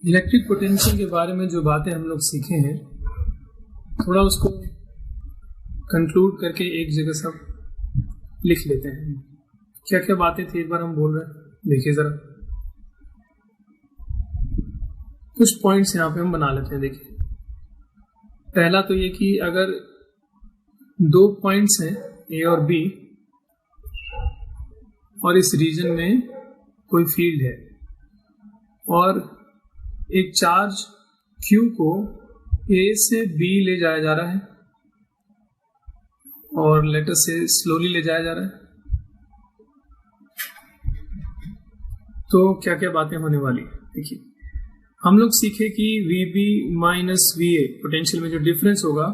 Electric potential के बारे में जो बातें हम लोग सीखे हैं, थोड़ा उसको कंक्लूड करके एक जगह सब लिख लेते हैं। क्या क्या बातें थी एक बार हम बोल रहे हैं, देखिए जरा कुछ पॉइंट्स यहाँ पे हम बना लेते हैं। देखिए, पहला तो ये कि अगर दो पॉइंट्स हैं ए और बी और इस रीजन में कोई फील्ड है और एक चार्ज Q को A से B ले जाया जा रहा है और लेटर से स्लोली ले जाया जा रहा है, तो क्या क्या बातें होने वाली है। देखिए, हम लोग सीखे कि VB माइनस VA पोटेंशियल में जो डिफरेंस होगा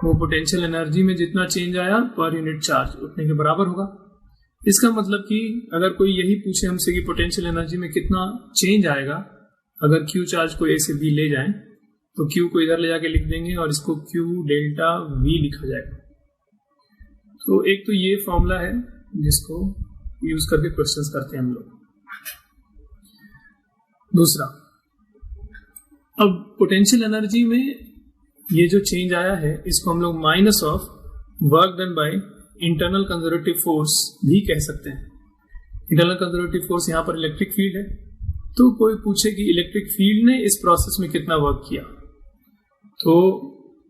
वो पोटेंशियल एनर्जी में जितना चेंज आया पर यूनिट चार्ज उतने के बराबर होगा। इसका मतलब कि अगर कोई यही पूछे हमसे कि पोटेंशियल एनर्जी में कितना चेंज आएगा अगर Q चार्ज को A से B ले जाएं, तो Q को इधर ले जाके लिख देंगे और इसको Q डेल्टा V लिखा जाएगा। तो एक तो ये फॉर्मूला है जिसको यूज करके क्वेश्चंस करते हैं हम लोग। दूसरा, अब पोटेंशियल एनर्जी में ये जो चेंज आया है इसको हम लोग minus of work done by internal conservative force भी कह सकते हैं। इंटरनल कंजर्वेटिव फोर्स यहाँ पर इलेक्ट्रिक फील्ड है, तो कोई पूछे कि इलेक्ट्रिक फील्ड ने इस प्रोसेस में कितना वर्क किया, तो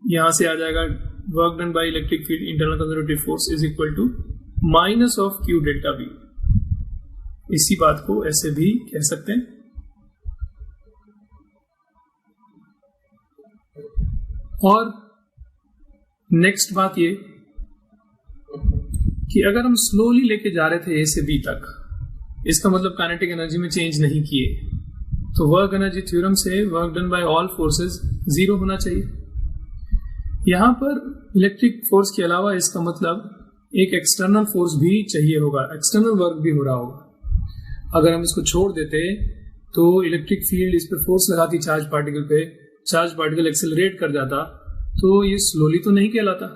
यहां से आ जाएगा work done by electric field internal conservative force is equal to minus of Q delta V। इसी बात को ऐसे भी कह सकते हैं। और नेक्स्ट बात ये कि अगर हम स्लोली लेके जा रहे थे A से B तक, इसका मतलब काइनेटिक एनर्जी में चेंज नहीं किए, तो वर्क एनर्जी थ्योरम से work done bye all forces 0 होना चाहिए। यहां पर इलेक्ट्रिक फोर्स के अलावा इसका मतलब एक एक्सटर्नल फोर्स भी चाहिए होगा, एक्सटर्नल वर्क भी हो रहा होगा। अगर हम इसको छोड़ देते तो इलेक्ट्रिक फील्ड इस पर फोर्स लगाती चार्ज पार्टिकल पे, चार्ज पार्टिकल एक्सेलरेट कर जाता, तो ये स्लोली तो नहीं कहलाता।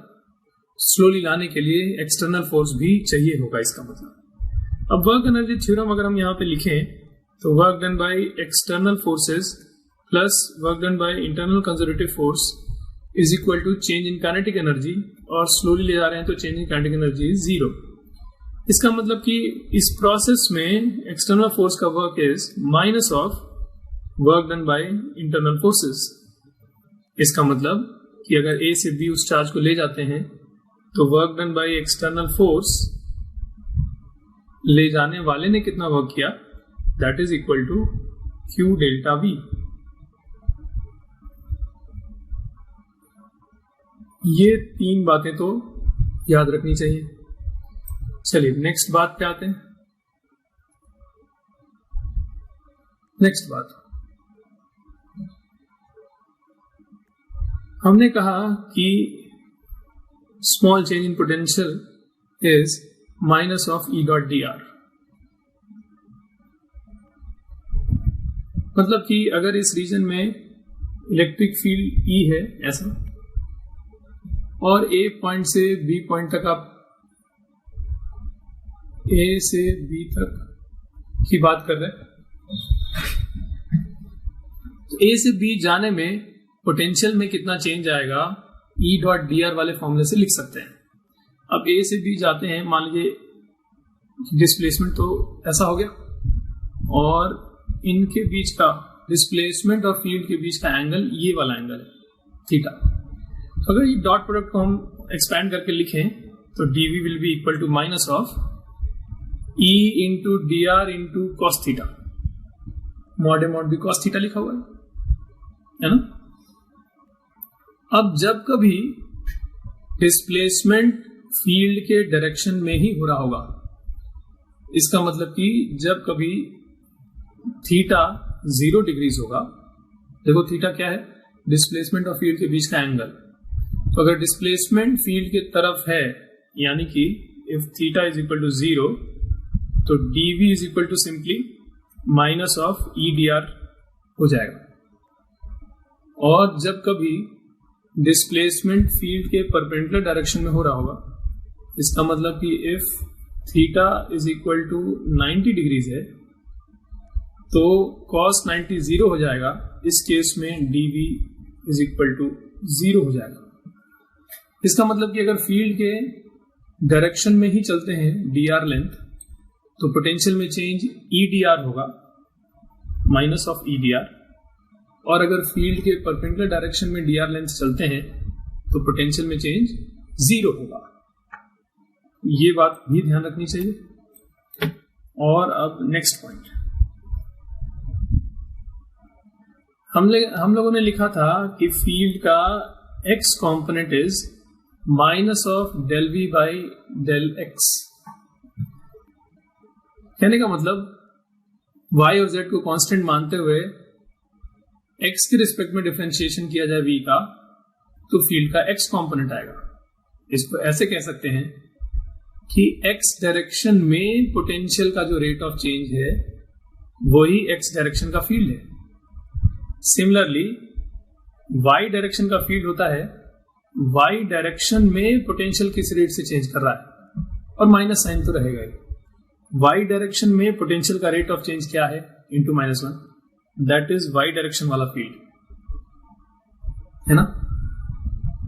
स्लोली लाने के लिए एक्सटर्नल फोर्स भी चाहिए होगा इसका मतलब। अब वर्क एनर्जी थ्योरम अगर हम यहाँ पे लिखें तो work done by external forces plus work done by internal conservative force is equal to change in kinetic energy, और स्लोली ले जा रहे हैं तो change in kinetic energy is 0। इसका मतलब कि इस प्रोसेस में एक्सटर्नल फोर्स का work is minus of work done by internal forces. इसका मतलब कि अगर A से B उस चार्ज को ले जाते हैं तो work done by external force ले जाने वाले ने कितना वर्क किया, that is equal to Q delta V। ये तीन बातें तो याद रखनी चाहिए। चलिए नेक्स्ट बात पे आते हैं। नेक्स्ट बात, हमने कहा कि small change in potential is minus of E dot dr। मतलब कि अगर इस रीजन में इलेक्ट्रिक फील्ड E है ऐसा, और A पॉइंट से B पॉइंट तक आप A से B तक की बात कर रहे हैं, तो A से B जाने में पोटेंशियल में कितना चेंज आएगा E डॉट dr वाले फॉर्मूले से लिख सकते हैं। अब A से B जाते हैं, मान लीजिए डिस्प्लेसमेंट तो ऐसा हो गया, और इनके बीच का डिस्प्लेसमेंट और फील्ड के बीच का एंगल ये वाला एंगल है थीटा। तो अगर ये डॉट प्रोडक्ट को हम एक्सपैंड करके लिखें तो dV will be equal to minus of E into dr into cos theta. Mod भी कॉस थीटा लिखा हुआ है ना। अब जब कभी डिस्प्लेसमेंट फील्ड के डायरेक्शन में ही हो रहा होगा, इसका मतलब कि जब कभी थीटा 0 डिग्रीज होगा, देखो थीटा क्या है, डिस्प्लेसमेंट और फील्ड के बीच का एंगल। तो अगर डिस्प्लेसमेंट फील्ड की तरफ है, यानी कि if theta is equal to 0, तो dV is equal to simply minus of E dr हो जाएगा। और जब कभी डिस्प्लेसमेंट फील्ड के परपेंडिकुलर डायरेक्शन में हो रहा होगा, इसका मतलब कि if theta is equal to 90 degrees है, तो cos 90 0 हो जाएगा। इस केस में dv इज इक्वल टू 0 हो जाएगा। इसका मतलब कि अगर फील्ड के डायरेक्शन में ही चलते हैं dr लेंथ, तो पोटेंशियल में चेंज edr होगा माइनस ऑफ edr, और अगर फील्ड के परपेंडिकुलर डायरेक्शन में dr लेंथ चलते हैं तो पोटेंशियल में चेंज 0 होगा। ये बात भी ध्यान रखनी चाहिए। और अब नेक्स्ट पॉइंट, हम लोगों ने लिखा था कि फील्ड का x component is minus of del V by del X. कहने का मतलब y और z को कांस्टेंट मानते हुए x के रिस्पेक्ट में डिफरेंशिएशन किया जाए v का, तो फील्ड का x कॉम्पोनेंट आएगा। इसको ऐसे कह सकते हैं कि x डायरेक्शन में पोटेंशियल का जो रेट ऑफ चेंज है वही x डायरेक्शन का फील्ड है। सिमिलरली y डायरेक्शन का फील्ड होता है y डायरेक्शन में पोटेंशियल किस रेट से चेंज कर रहा है, और माइनस साइन तो रहेगा ही। y डायरेक्शन में पोटेंशियल का रेट ऑफ चेंज क्या है, into -1, that is y direction वाला फील्ड, है ना।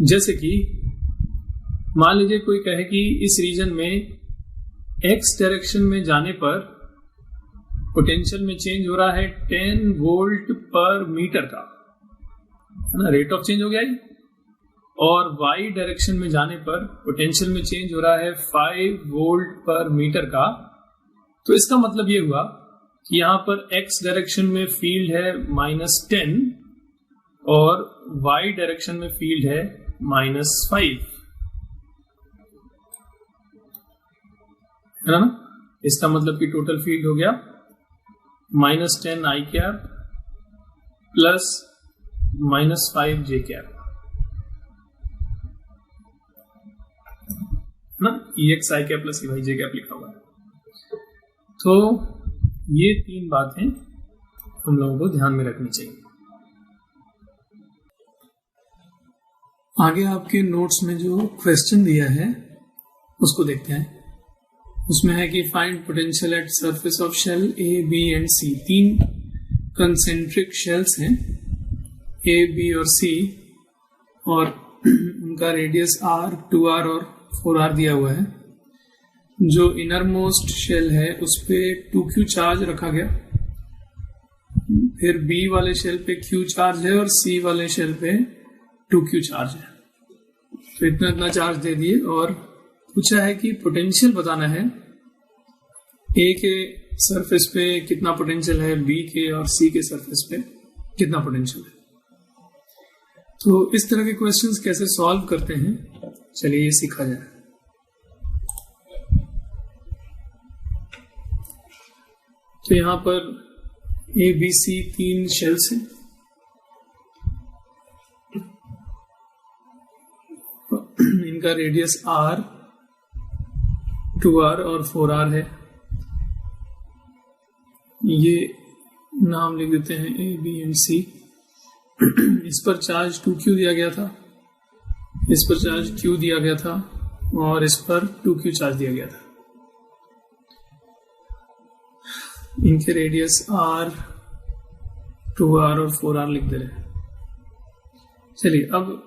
जैसे कि मान लीजिए कोई कहे कि इस रीजन में x डायरेक्शन में जाने पर पोटेंशियल में चेंज हो रहा है 10 वोल्ट पर मीटर का, है ना, रेट ऑफ चेंज हो गया ही। और y डायरेक्शन में जाने पर पोटेंशियल में चेंज हो रहा है 5 वोल्ट पर मीटर का। तो इसका मतलब ये हुआ कि यहां पर x डायरेक्शन में फील्ड है -10 और y डायरेक्शन में फील्ड है -5, है ना। इसका मतलब कि टोटल फील्ड हो गया -10 i cap plus -5 j cap, ना, ex i cap plus y j cap लिखा हुआ है। तो ये तीन बातें हम लोगों को ध्यान में रखनी चाहिए। आगे आपके नोट्स में जो क्वेश्चन दिया है उसको देखते हैं। उसमें है कि find potential at surface of shell A B and C. 3 concentric shells हैं ए बी और सी, और उनका रेडियस r, 2r और 4r दिया हुआ है। जो इनर मोस्ट शेल है उस पे 2q चार्ज रखा गया, फिर बी वाले शेल पे q चार्ज है और सी वाले शेल पे 2q चार्ज है। तो इतना चार्ज दे दिए और पूछा है कि पोटेंशियल बताना है, ए के सरफेस पे कितना पोटेंशियल है, बी के और सी के सरफेस पे कितना पोटेंशियल है। तो इस तरह के क्वेश्चंस कैसे सॉल्व करते हैं, चलिए ये सीखा जाए। तो यहां पर ए बी सी 3 शेल्स हैं। इनका रेडियस r, 2r और 4r है। ये नाम लिख देते हैं ए बी एंड सी। इस पर चार्ज 2q दिया गया था, इस पर चार्ज q दिया गया था और इस पर 2q चार्ज दिया गया था। इनके रेडियस r, 2r और 4r लिख दे रहे हैं। चलिए अब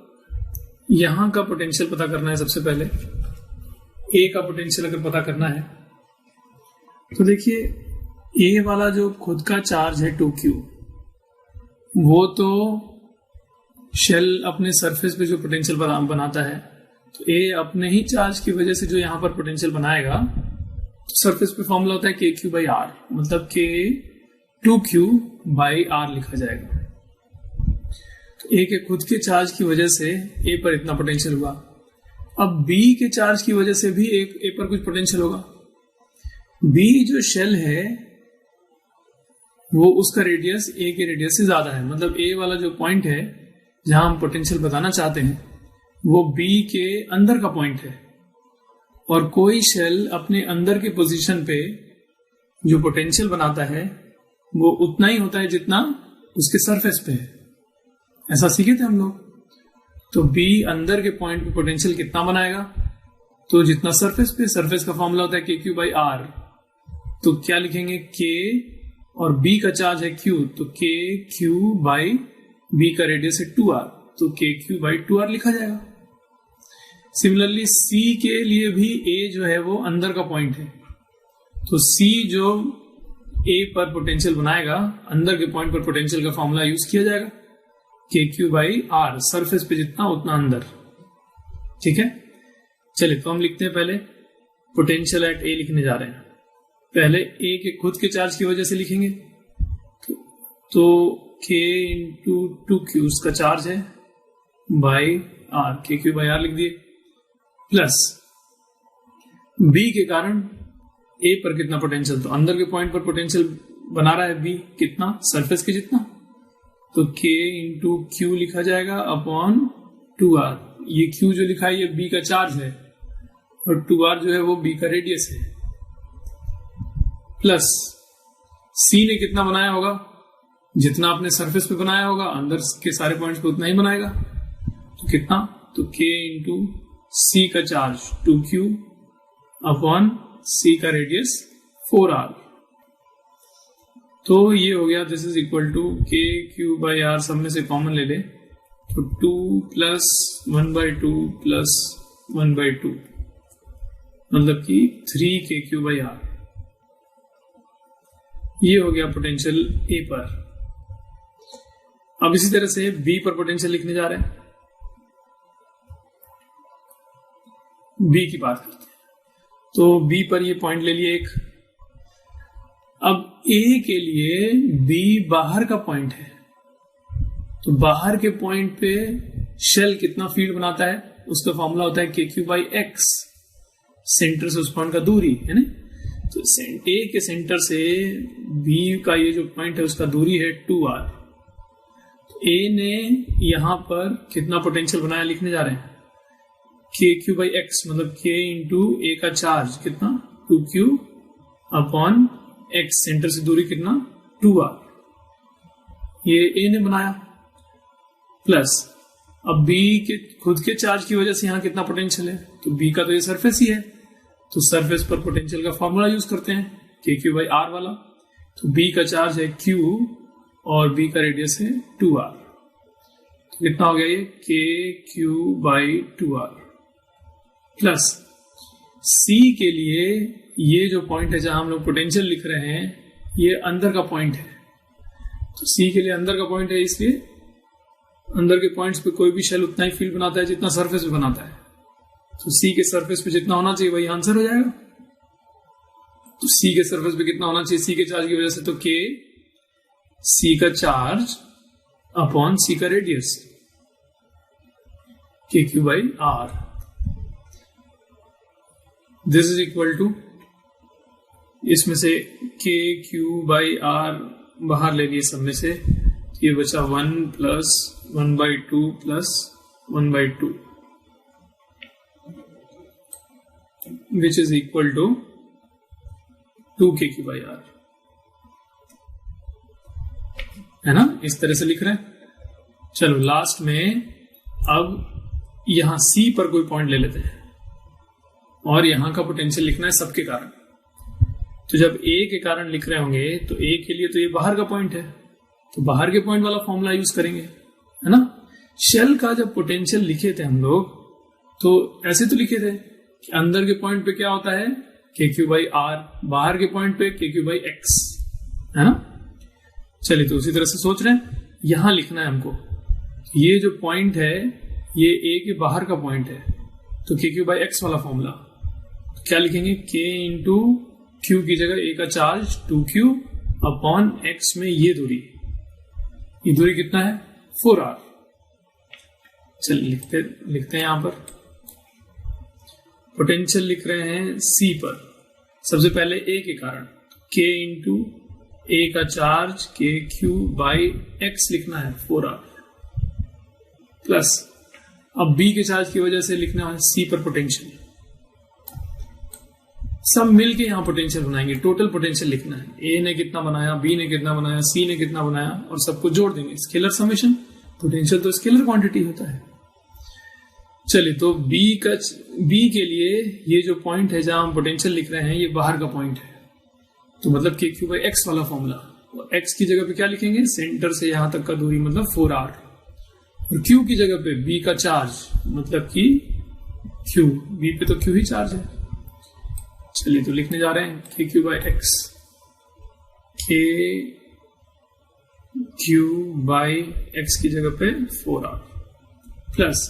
यहां का पोटेंशियल पता करना है। सबसे पहले ए का पोटेंशियल अगर पता करना है तो देखिए ए वाला जो खुद का चार्ज है 2q, वो तो शेल अपने सरफेस पे जो पोटेंशियल बनाता है, तो ए अपने ही चार्ज की वजह से जो यहां पर पोटेंशियल बनाएगा, तो सरफेस पे फॉर्मूला होता है kq बाई r, मतलब k 2q बाई r लिखा जाएगा। तो ए के खुद के चार्ज की वजह से ए पर इतना पोटेंशियल हुआ। अब बी के चार्ज की वजह से भी ए पर कुछ पोटेंशियल होगा। बी जो शेल है वो उसका रेडियस ए के रेडियस से ज्यादा है, मतलब ए वाला जो पॉइंट है जहां हम पोटेंशियल बताना चाहते हैं वो बी के अंदर का पॉइंट है, और कोई शेल अपने अंदर के पोजीशन पे जो पोटेंशियल बनाता है वो उतना ही होता है जितना उसके सरफेस पे है। ऐसा सीखे थे हम लोग। तो बी अंदर के पॉइंट पे पोटेंशियल कितना बनाएगा, तो जितना सरफेस पे, सरफेस का फॉर्मूला होता है kq बाई r, तो क्या लिखेंगे, k और बी का चार्ज है क्यू, तो के क्यू बाई बी का रेडियस है 2r, तो के क्यू बाई 2r लिखा जाएगा। सिमिलरली सी के लिए भी ए जो है वो अंदर का पॉइंट है, तो सी जो ए पर पोटेंशियल बनाएगा, अंदर के पॉइंट पर पोटेंशियल का फॉर्मूला यूज किया जाएगा, के क्यू बाई आर, सरफेस पे जितना उतना अंदर। ठीक है, चलिए तो हम लिखते हैं, पहले पोटेंशियल एट ए लिखने जा रहे हैं। पहले ए के खुद के चार्ज की वजह से लिखेंगे, तो के इंटू 2q उसका चार्ज है बाई आर, के क्यू बाई आर लिख दिए, प्लस बी के कारण ए पर कितना पोटेंशियल, तो अंदर के पॉइंट पर पोटेंशियल बना रहा है बी, कितना, सरफेस के जितना, तो के इंटू क्यू लिखा जाएगा अपॉन 2r। ये क्यू जो लिखा है ये बी का चार्ज है, और 2r जो है वो बी का रेडियस है, प्लस सी ने कितना बनाया होगा, जितना आपने सरफेस पे बनाया होगा अंदर के सारे पॉइंट्स पे उतना ही बनाएगा, तो कितना, तो के इंटू सी का चार्ज 2q अपॉन सी का रेडियस 4r। तो ये हो गया, this is equal to K Q by are, सब में से कॉमन ले ले, तो 2 प्लस 1/2 प्लस 1/2, मतलब कि 3 के क्यू बाई आर। ये हो गया पोटेंशियल ए पर। अब इसी तरह से बी पर पोटेंशियल लिखने जा रहे हैं, बी की बात करते हैं। तो बी पर ये पॉइंट ले लिए एक। अब ए के लिए बी बाहर का पॉइंट है, तो बाहर के पॉइंट पे शेल कितना फील्ड बनाता है, उसका फॉर्मूला होता है के क्यू बाई एक्स, सेंटर से उस पॉइंट का दूरी है ना। तो ए के सेंटर से बी का ये जो पॉइंट है उसका दूरी है 2r। तो ए ने यहां पर कितना पोटेंशियल बनाया लिखने जा रहे हैं, के क्यू बाई एक्स, मतलब के इंटू ए का चार्ज कितना 2q अपॉन एक्स, सेंटर से दूरी कितना 2r, ये ए ने बनाया, प्लस अब बी के खुद के चार्ज की वजह से यहां कितना पोटेंशियल है, तो बी का तो ये सरफेस ही है, तो सरफेस पर पोटेंशियल का फॉर्मूला यूज करते हैं के क्यू बाई आर वाला। तो बी का चार्ज है क्यू और बी का रेडियस है 2r, तो कितना हो गया ये के क्यू बाई 2r, प्लस सी के लिए ये जो पॉइंट है जहां हम लोग पोटेंशियल लिख रहे हैं ये अंदर का पॉइंट है, तो सी के लिए अंदर का पॉइंट है, इसलिए अंदर के पॉइंट्स पे कोई भी शेल उतना ही फील्ड बनाता है जितना सरफेस पे बनाता है, तो सी के सरफेस पे जितना होना चाहिए वही आंसर हो जाएगा। तो सी के सरफेस पे कितना होना चाहिए सी के चार्ज की वजह से, तो के सी का चार्ज अपॉन सी का radius, K Q by R. This is equal to, इसमें से के क्यू बाई आर बाहर ले लिए सब में से, ये बचा 1 plus 1/2 plus 1/2, which is equal to 2k Q by R, है ना। इस तरह से लिख रहे हैं। चलो लास्ट में अब यहां सी पर कोई पॉइंट ले लेते हैं और यहां का पोटेंशियल लिखना है सबके कारण। तो जब ए के कारण लिख रहे होंगे तो ए के लिए तो ये बाहर का पॉइंट है, तो बाहर के पॉइंट वाला फॉर्मूला यूज करेंगे, है ना। शेल का जब पोटेंशियल लिखे थे हम लोग तो ऐसे तो लिखे थे कि अंदर के पॉइंट पे क्या होता है के क्यू बाई आर, बाहर के पॉइंट पे के क्यू बाई एक्स, है ना। चलिए तो उसी तरह से सोच रहे हैं, यहां लिखना है हमको, ये जो पॉइंट है ये ए के बाहर का पॉइंट है, तो के क्यू बाई एक्स वाला फॉर्मूला तो क्या लिखेंगे, के इंटू क्यू की जगह ए का चार्ज 2q अपॉन एक्स में ये दूरी कितना है 4r। चलिए लिखते हैं यहां पर पोटेंशियल लिख रहे हैं सी पर। सबसे पहले ए के कारण k इंटू ए का चार्ज के क्यू बाई एक्स लिखना है 4r, प्लस अब बी के चार्ज की वजह से लिखना है सी पर पोटेंशियल। सब मिलके यहां पोटेंशियल बनाएंगे, टोटल पोटेंशियल लिखना है, ए ने कितना बनाया, बी ने कितना बनाया, सी ने कितना बनाया, और सबको जोड़ देंगे। स्केलर समेशन, पोटेंशियल तो स्केलर क्वांटिटी होता है। चलिए तो बी के लिए ये जो पॉइंट है जहां हम पोटेंशियल लिख रहे हैं ये बाहर का पॉइंट है, तो मतलब के क्यू बाई एक्स वाला फॉर्मूला x की जगह पे क्या लिखेंगे, सेंटर से यहां तक का दूरी मतलब 4r, और q की जगह पे b का चार्ज मतलब कि q, b पे तो q ही चार्ज है। चलिए तो लिखने जा रहे हैं k q by x, k q by x की जगह पे 4r प्लस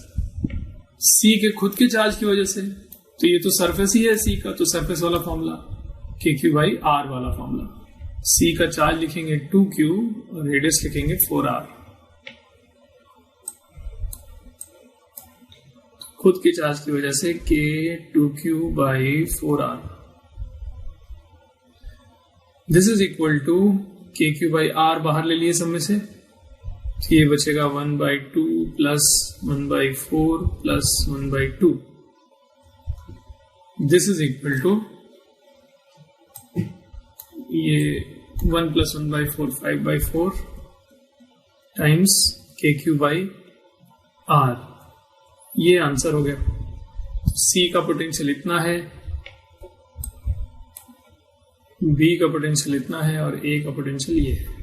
c के खुद के चार्ज की वजह से, तो ये तो सरफेस ही है c का, तो सरफेस वाला फॉर्मूला के क्यू बाई आर वाला फॉर्मूला, c का चार्ज लिखेंगे 2q और रेडियस लिखेंगे 4r। खुद के चार्ज की वजह से k 2q by 4r, this is equal to K Q by R बाहर ले लिए सब में से, तो ये बचेगा 1/2 plus 1/4 plus 1/2, this is equal to ये 1 plus 1/4 5/4 times K Q by R. ये आंसर हो गया। सी का पोटेंशियल इतना है, बी का पोटेंशियल इतना है और ए का पोटेंशियल ये है।